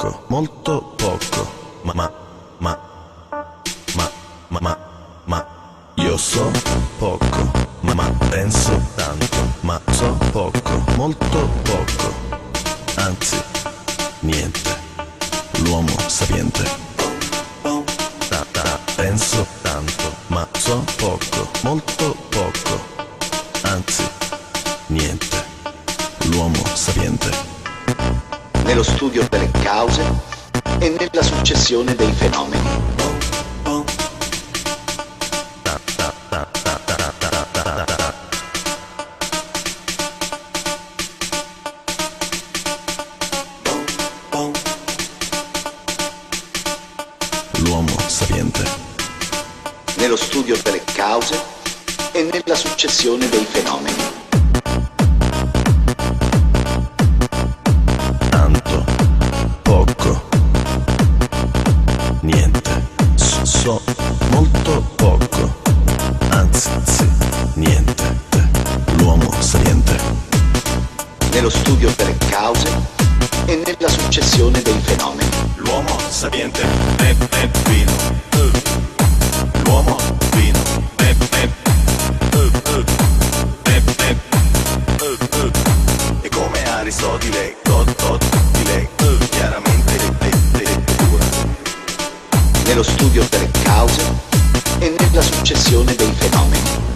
poco, molto poco. Ma io so poco, ma penso tanto. Ma so poco, molto poco, anzi niente. L'uomo sapiente. Penso tanto, ma so poco, molto poco, anzi niente. L'uomo sapiente. Nello studio delle cause e nella successione dei fenomeni. L'uomo sapiente. Nello studio delle cause e nella successione dei fenomeni. Tanto, poco, niente. So molto poco, anzi niente. L'uomo sapiente. Nello studio delle cause e nella successione dei fenomeni. L'uomo sapiente è vino. L'uomo vino è e come Aristotele chiaramente pura. Nello studio delle cause e nella successione dei fenomeni.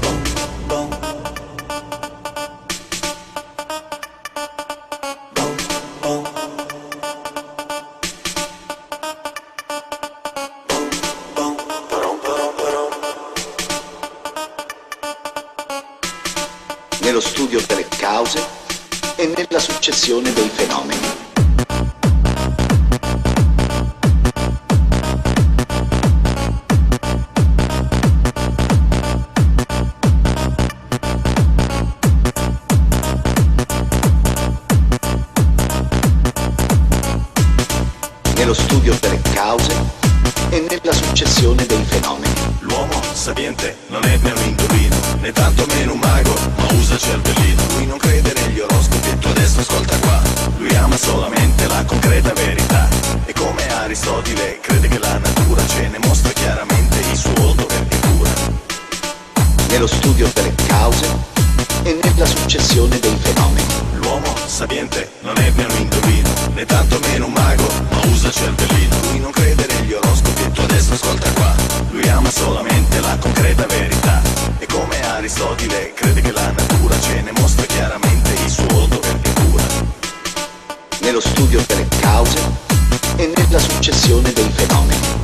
Nello studio delle cause e nella successione dei fenomeni. Nello studio delle cause e nella successione dei fenomeni. L'uomo sapiente non è né un indovino, né tanto meno un mago, ma usa il cervellino. Lui non crede negli oroscopi e tu adesso ascolta qua. Lui ama solamente la concreta verità. E come Aristotele crede che la natura ce ne mostra chiaramente il suo volto perché cura. Nello studio delle cause e nella successione dei fenomeni. L'uomo sapiente non è né un indovino, né tanto meno un mago, ma usa il cervellino. Lui non crede negli oroscopi e tu adesso ascolta qua. Lui ama solamente la concreta verità. E come Aristotele crede che la natura ce ne mostra chiaramente il suo volto perché cura. Nello studio delle cause e nella successione dei fenomeni.